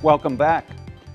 Welcome back.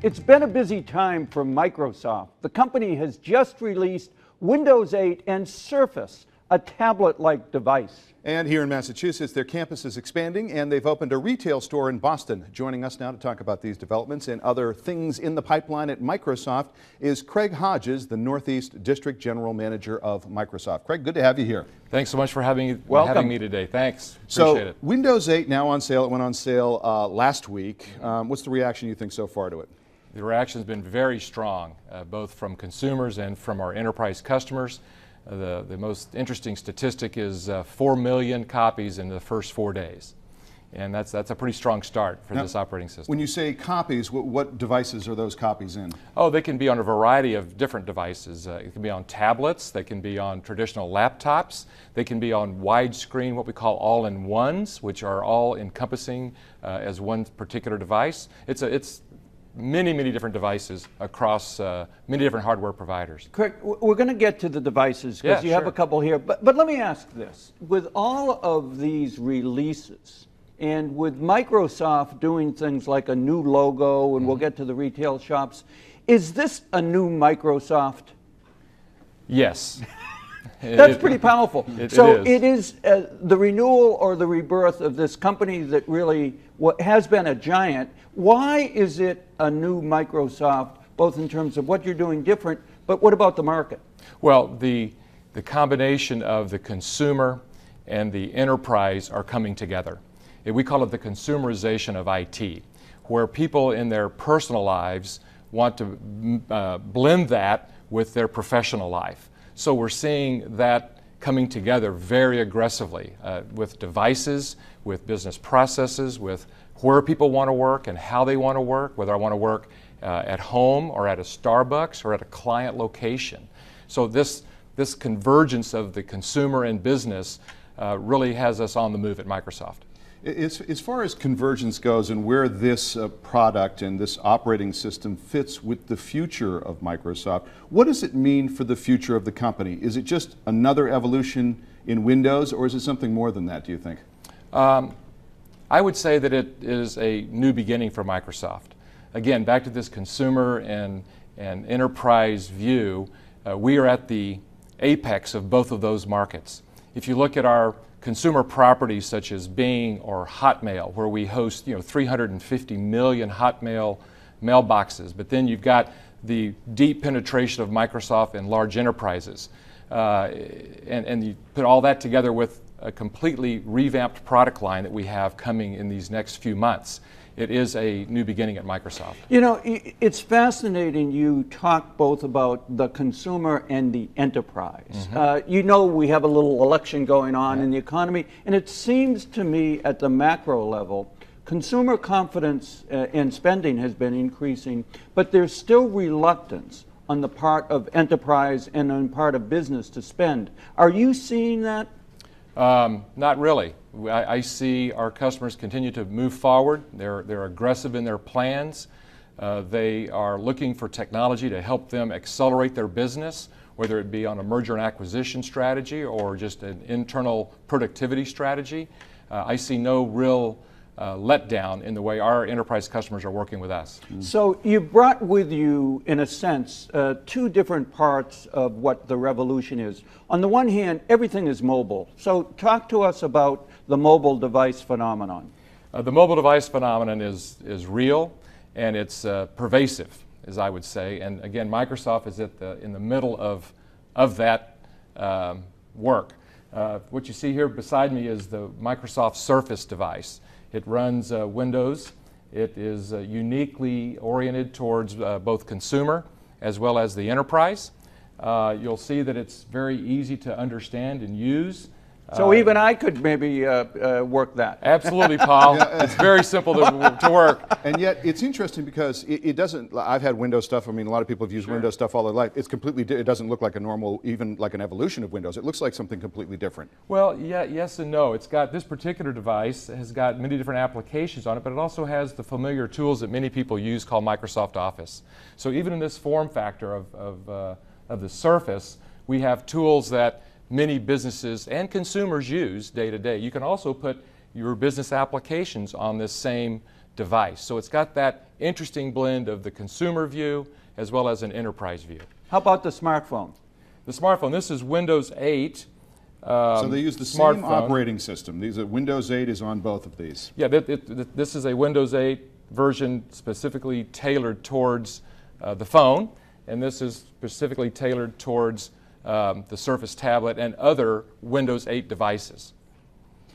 It's been a busy time for Microsoft. The company has just released Windows 8 and Surface, a tablet-like device. And here in Massachusetts, their campus is expanding and they've opened a retail store in Boston. Joining us now to talk about these developments and other things in the pipeline at Microsoft is Craig Hodges, the Northeast District General Manager of Microsoft. Craig, good to have you here. Thanks so much for having me today. Thanks. Appreciate it. Windows 8 now on sale. It went on sale last week. What's the reaction you think so far to it? The reaction has been very strong, both from consumers and from our enterprise customers. The most interesting statistic is 4 million copies in the first 4 days. And that's a pretty strong start for this operating system. When you say copies, what devices are those copies in? Oh, they can be on a variety of different devices. It can be on tablets, they can be on traditional laptops, they can be on widescreen, what we call all-in-ones, which are all encompassing as one particular device. It's many different devices across many different hardware providers. Craig, we're going to get to the devices because you have a couple here, but let me ask this. With all of these releases and with Microsoft doing things like a new logo, and we'll get to the retail shops, is this a new Microsoft? Yes. That's pretty powerful. It is the renewal or the rebirth of this company that really has been a giant. Why is it a new Microsoft, both in terms of what you're doing different, but what about the market? Well, the combination of the consumer and the enterprise are coming together. We call it the consumerization of IT, where people in their personal lives want to blend that with their professional life. So we're seeing that coming together very aggressively with devices, with business processes, with where people want to work and how they want to work, whether I want to work at home or at a Starbucks or at a client location. So this convergence of the consumer and business really has us on the move at Microsoft. As far as convergence goes and where this product and this operating system fits with the future of Microsoft, what does it mean for the future of the company? Is it just another evolution in Windows, or is it something more than that, do you think? I would say that it is a new beginning for Microsoft. Again, back to this consumer and enterprise view, we are at the apex of both of those markets. If you look at our consumer properties such as Bing or Hotmail, where we host 350 million Hotmail mailboxes, but then you've got the deep penetration of Microsoft in large enterprises. And you put all that together with a completely revamped product line that we have coming in these next few months. It is a new beginning at Microsoft. You know, it's fascinating you talk both about the consumer and the enterprise. You know, we have a little election going on in the economy, and it seems to me at the macro level, consumer confidence in spending has been increasing, but there's still reluctance on the part of enterprise and on the part of business to spend. Are you seeing that? Not really. I see our customers continue to move forward. They're aggressive in their plans. They are looking for technology to help them accelerate their business, whether it be on a merger and acquisition strategy or just an internal productivity strategy. I see no real letdown in the way our enterprise customers are working with us. So you brought with you, in a sense, two different parts of what the revolution is. On the one hand, everything is mobile. So talk to us about the mobile device phenomenon. The mobile device phenomenon is real and it's pervasive, as I would say. And again, Microsoft is in the middle of that work. What you see here beside me is the Microsoft Surface device. It runs Windows. It is uniquely oriented towards both consumer as well as the enterprise. You'll see that it's very easy to understand and use. So even I could maybe work that. Absolutely, Paul. It's very simple to work. And yet it's interesting because it doesn't, I've had Windows stuff, I mean a lot of people have used Windows stuff all their life. It's completely, it doesn't look like a normal, even like an evolution of Windows. It looks like something completely different. Well, yeah, yes and no. It's got, this particular device has got many different applications on it, but it also has the familiar tools that many people use called Microsoft Office. So even in this form factor of the Surface, we have tools that many businesses and consumers use day to day. You can also put your business applications on this same device. So it's got that interesting blend of the consumer view as well as an enterprise view. How about the smartphone? The smartphone, this is Windows 8. So they use the same operating system. Windows 8 is on both of these. Yeah, this is a Windows 8 version specifically tailored towards the phone, and this is specifically tailored towards the Surface tablet and other Windows 8 devices.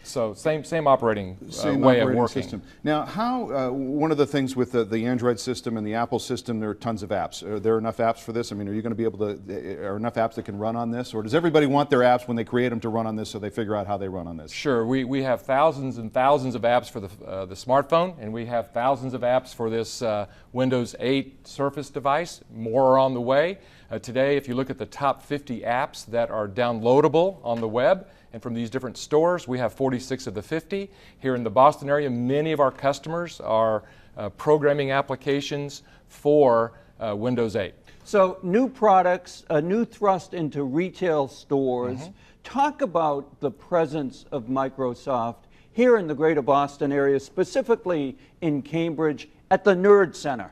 So same operating way of working. System. Now, how one of the things with the Android system and the Apple system, there are tons of apps. Are there enough apps for this? I mean, are you going to be able to? Are enough apps that can run on this, or does everybody want their apps when they create them to run on this, so they figure out how they run on this? Sure, we have thousands and thousands of apps for the smartphone, and we have thousands of apps for this Windows 8 Surface device. More are on the way. Today, if you look at the top 50 apps that are downloadable on the web, and from these different stores, we have 46 of the 50. Here in the Boston area, many of our customers are programming applications for Windows 8. So new products, a new thrust into retail stores. Mm-hmm. Talk about the presence of Microsoft here in the greater Boston area, specifically in Cambridge, at the Nerd Center.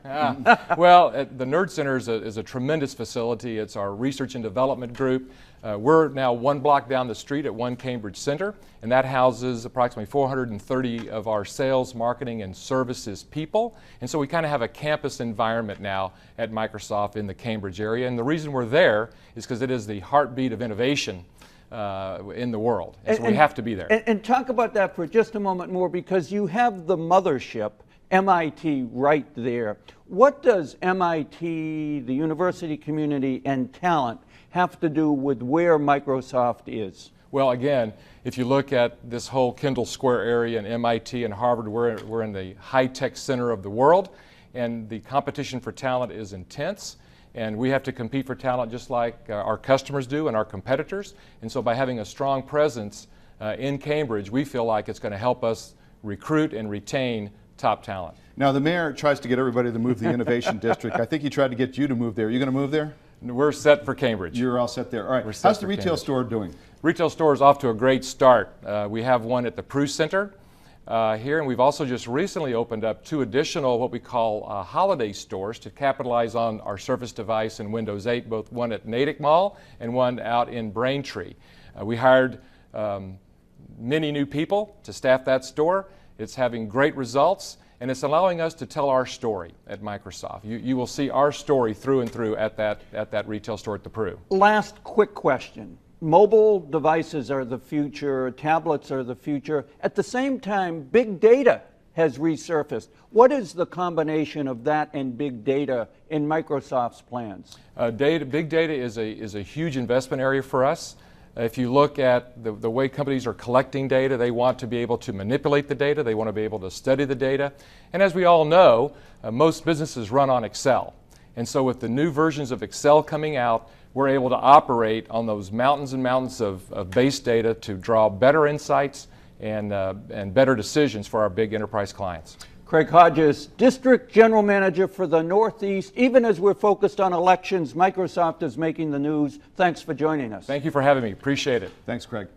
Well, the Nerd Center is a tremendous facility. It's our research and development group. We're now one block down the street at One Cambridge Center, and that houses approximately 430 of our sales, marketing, and services people. And so we kind of have a campus environment now at Microsoft in the Cambridge area. And the reason we're there is because it is the heartbeat of innovation in the world. And so we have to be there. And talk about that for just a moment more, because you have the mothership, MIT, right there. What does MIT, the university community, and talent have to do with where Microsoft is? Well, again, if you look at this whole Kendall Square area and MIT and Harvard, we're in the high-tech center of the world, and the competition for talent is intense. And we have to compete for talent just like our customers do and our competitors. And so by having a strong presence in Cambridge, we feel like it's going to help us recruit and retain top talent. Now, the mayor tries to get everybody to move to the Innovation District. I think he tried to get you to move there. Are you going to move there? We're set for Cambridge. You're all set there. All right. How's the retail store doing? Retail store is off to a great start. We have one at the Prue Center here, and we've also just recently opened up 2 additional what we call holiday stores to capitalize on our Surface device and Windows 8, both one at Natick Mall and one out in Braintree. We hired many new people to staff that store. It's having great results, and it's allowing us to tell our story at Microsoft. You will see our story through and through at that retail store at the Prue. Last quick question. Mobile devices are the future, tablets are the future. At the same time, big data has resurfaced. What is the combination of that and big data in Microsoft's plans? Big data is a huge investment area for us. If you look at the way companies are collecting data, they want to be able to manipulate the data, they want to be able to study the data. And as we all know, most businesses run on Excel. And so with the new versions of Excel coming out, we're able to operate on those mountains and mountains of base data to draw better insights and better decisions for our big enterprise clients. Craig Hodges, District General Manager for the Northeast. Even as we're focused on elections, Microsoft is making the news. Thanks for joining us. Thank you for having me. Appreciate it. Thanks, Craig.